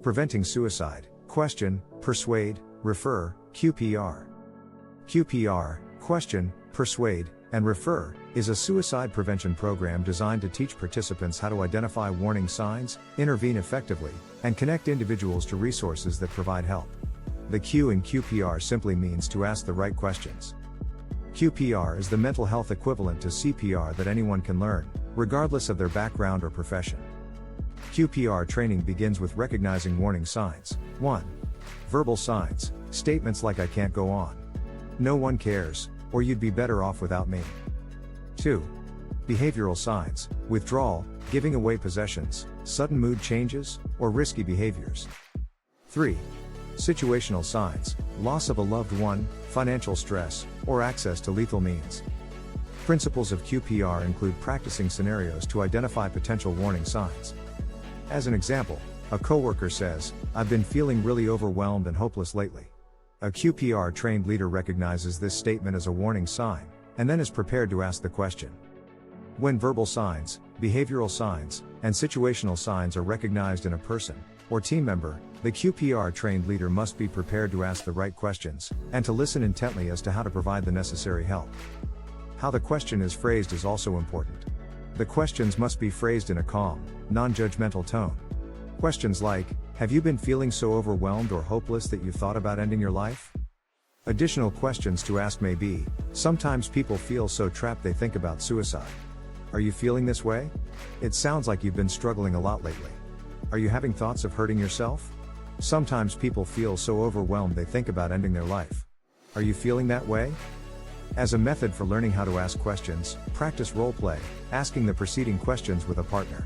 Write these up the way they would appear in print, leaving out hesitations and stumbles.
Preventing suicide. Question, persuade, refer, QPR. QPR, question, persuade, and refer, is a suicide prevention program designed to teach participants how to identify warning signs, intervene effectively, and connect individuals to resources that provide help. The Q in QPR simply means to ask the right questions. QPR is the mental health equivalent to CPR that anyone can learn, regardless of their background or profession. QPR training begins with recognizing warning signs. 1. Verbal signs, statements like "I can't go on," "No one cares," or "You'd be better off without me." 2. Behavioral signs, withdrawal, giving away possessions, sudden mood changes, or risky behaviors. 3. Situational signs, loss of a loved one, financial stress, or access to lethal means. Principles of QPR include practicing scenarios to identify potential warning signs. As an example, a coworker says, "I've been feeling really overwhelmed and hopeless lately." A QPR trained leader recognizes this statement as a warning sign, and then is prepared to ask the question. When verbal signs, behavioral signs, and situational signs are recognized in a person or team member, the QPR trained leader must be prepared to ask the right questions, and to listen intently as to how to provide the necessary help. How the question is phrased is also important. The questions must be phrased in a calm, non-judgmental tone. Questions like, "Have you been feeling so overwhelmed or hopeless that you've thought about ending your life?" Additional questions to ask may be, "Sometimes people feel so trapped they think about suicide. Are you feeling this way? It sounds like you've been struggling a lot lately. Are you having thoughts of hurting yourself? Sometimes people feel so overwhelmed they think about ending their life. Are you feeling that way?" As a method for learning how to ask questions, practice role play, asking the preceding questions with a partner.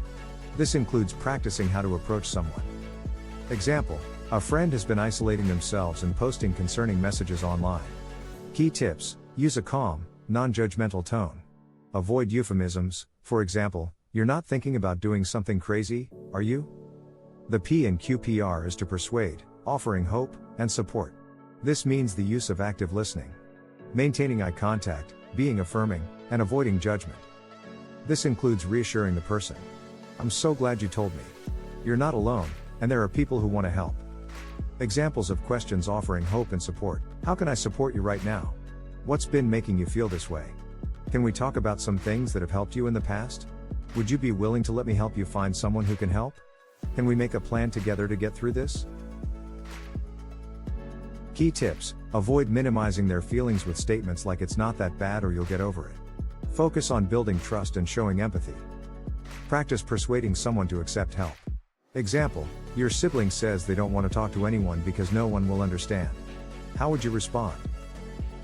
This includes practicing how to approach someone. Example, a friend has been isolating themselves and posting concerning messages online. Key tips: use a calm, non-judgmental tone. Avoid euphemisms, for example, "You're not thinking about doing something crazy, are you?" The P in QPR is to persuade, offering hope and support. This means the use of active listening, maintaining eye contact, being affirming, and avoiding judgment. This includes reassuring the person. "I'm so glad you told me. You're not alone, and there are people who want to help." Examples of questions offering hope and support: "How can I support you right now? What's been making you feel this way? Can we talk about some things that have helped you in the past? Would you be willing to let me help you find someone who can help? Can we make a plan together to get through this?" Key tips: avoid minimizing their feelings with statements like "It's not that bad" or "You'll get over it." Focus on building trust and showing empathy. Practice persuading someone to accept help. Example, your sibling says they don't want to talk to anyone because no one will understand. How would you respond?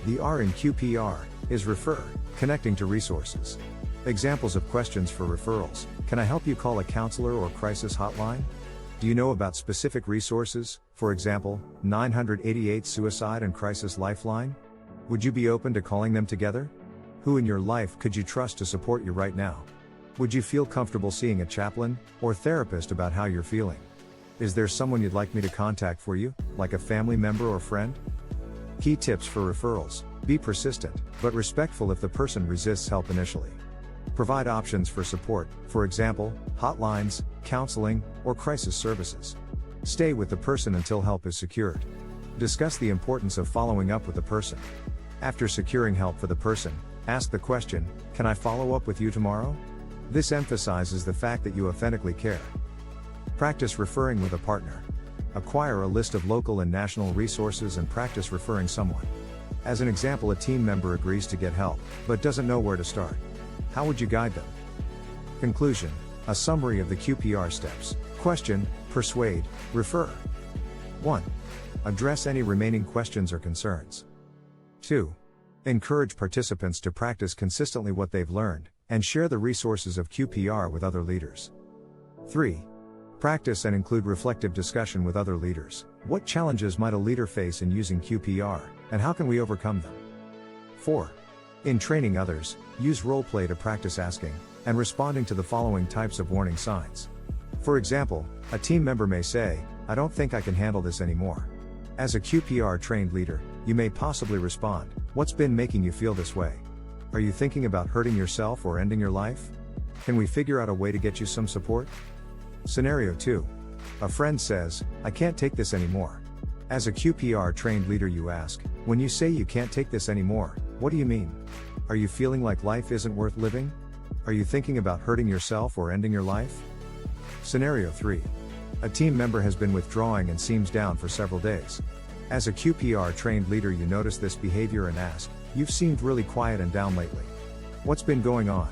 The R in QPR is refer, connecting to resources. Examples of questions for referrals: Can I help you call a counselor or crisis hotline? Do you know about specific resources, for example, 988 Suicide and Crisis Lifeline? Would you be open to calling them together? Who in your life could you trust to support you right now? Would you feel comfortable seeing a chaplain or therapist about how you're feeling? Is there someone you'd like me to contact for you, like a family member or friend? Key tips for referrals: be persistent, but respectful if the person resists help initially. Provide options for support, for example, hotlines, counseling, or crisis services. Stay with the person until help is secured. Discuss the importance of following up with the person. After securing help for the person, ask the question, "Can I follow up with you tomorrow?" This emphasizes the fact that you authentically care. Practice referring with a partner. Acquire a list of local and national resources and practice referring someone. As an example, a team member agrees to get help, but doesn't know where to start. How would you guide them? Conclusion: a summary of the QPR steps. Question, persuade, refer. 1. Address any remaining questions or concerns. 2. Encourage participants to practice consistently what they've learned, and share the resources of QPR with other leaders. 3. Practice and include reflective discussion with other leaders. What challenges might a leader face in using QPR, and how can we overcome them? 4. In training others, use role play to practice asking and responding to the following types of warning signs. For example, a team member may say, "I don't think I can handle this anymore." As a QPR trained leader, you may possibly respond, "What's been making you feel this way? Are you thinking about hurting yourself or ending your life? Can we figure out a way to get you some support?" Scenario 2. A friend says, "I can't take this anymore." As a QPR trained leader, you ask, when you say you can't take this anymore, what do you mean? Are you feeling like life isn't worth living? Are you thinking about hurting yourself or ending your life? Scenario 3. A team member has been withdrawing and seems down for several days. As a QPR trained leader, you notice this behavior and ask, "You've seemed really quiet and down lately. What's been going on?"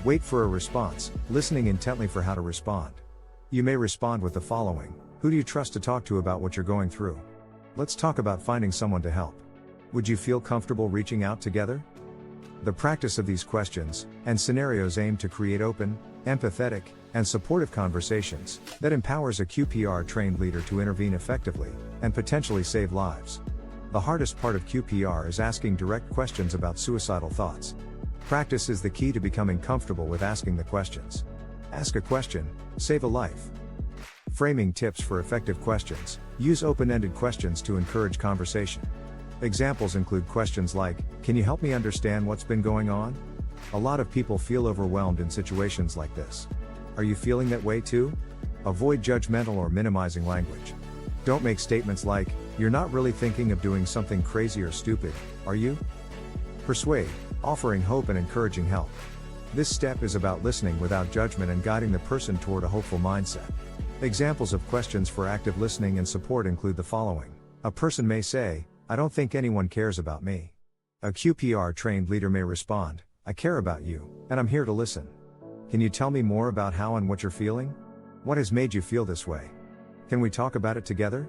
Wait for a response, listening intently for how to respond. You may respond with the following: "Who do you trust to talk to about what you're going through? Let's talk about finding someone to help. Would you feel comfortable reaching out together?" The practice of these questions and scenarios aim to create open, empathetic, and supportive conversations that empowers a QPR trained leader to intervene effectively and potentially save lives. The hardest part of QPR is asking direct questions about suicidal thoughts. Practice is the key to becoming comfortable with asking the questions. Ask a question, save a life. Framing tips for effective questions: use open-ended questions to encourage conversation. Examples include questions like, "Can you help me understand what's been going on? A lot of people feel overwhelmed in situations like this. Are you feeling that way too?" Avoid judgmental or minimizing language. Don't make statements like, "You're not really thinking of doing something crazy or stupid, are you?" Persuade, offering hope and encouraging help. This step is about listening without judgment and guiding the person toward a hopeful mindset. Examples of questions for active listening and support include the following. A person may say, "I don't think anyone cares about me." A QPR trained leader may respond, "I care about you, and I'm here to listen. Can you tell me more about how and what you're feeling? What has made you feel this way? Can we talk about it together?"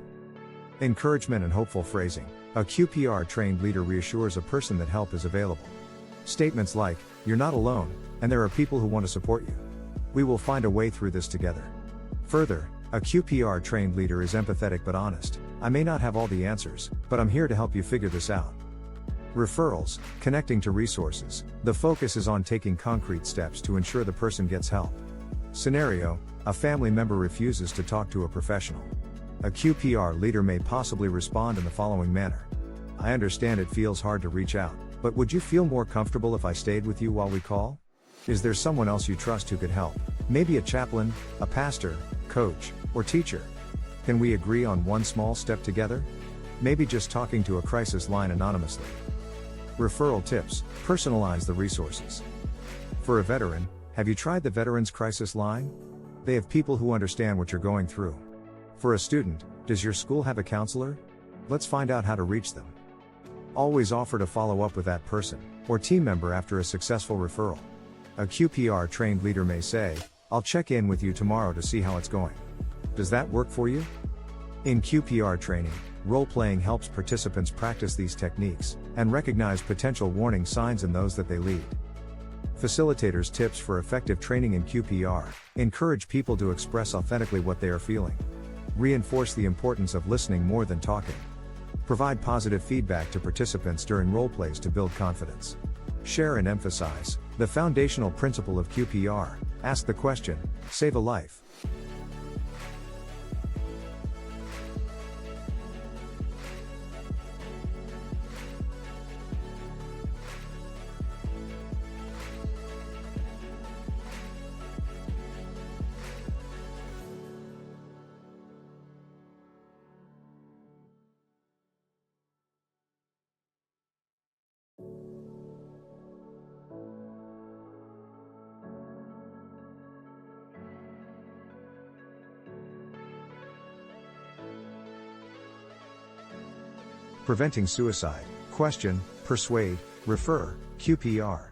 Encouragement and hopeful phrasing. A QPR trained leader reassures a person that help is available. Statements like, "You're not alone, and there are people who want to support you. We will find a way through this together." Further, a QPR trained leader is empathetic but honest. "I may not have all the answers, but I'm here to help you figure this out." Referrals, connecting to resources. The focus is on taking concrete steps to ensure the person gets help. Scenario: a family member refuses to talk to a professional. A QPR leader may possibly respond in the following manner: "I understand it feels hard to reach out, but would you feel more comfortable if I stayed with you while we call? Is there someone else you trust who could help? Maybe a chaplain, a pastor, coach, or teacher? Can we agree on one small step together? Maybe just talking to a crisis line anonymously." Referral tips: personalize the resources. For a veteran, have you tried the Veterans Crisis Line? They have people who understand what you're going through. For a student, does your school have a counselor? Let's find out how to reach them. Always offer to follow up with that person or team member after a successful referral. A QPR trained leader may say, "I'll check in with you tomorrow to see how it's going." Does that work for you? In QPR training, role-playing helps participants practice these techniques and recognize potential warning signs in those that they lead. Facilitators' tips for effective training in QPR: encourage people to express authentically what they are feeling. Reinforce the importance of listening more than talking. Provide positive feedback to participants during role-plays to build confidence. Share and emphasize the foundational principle of QPR: ask the question, save a life. Preventing suicide. Question, persuade, refer, QPR.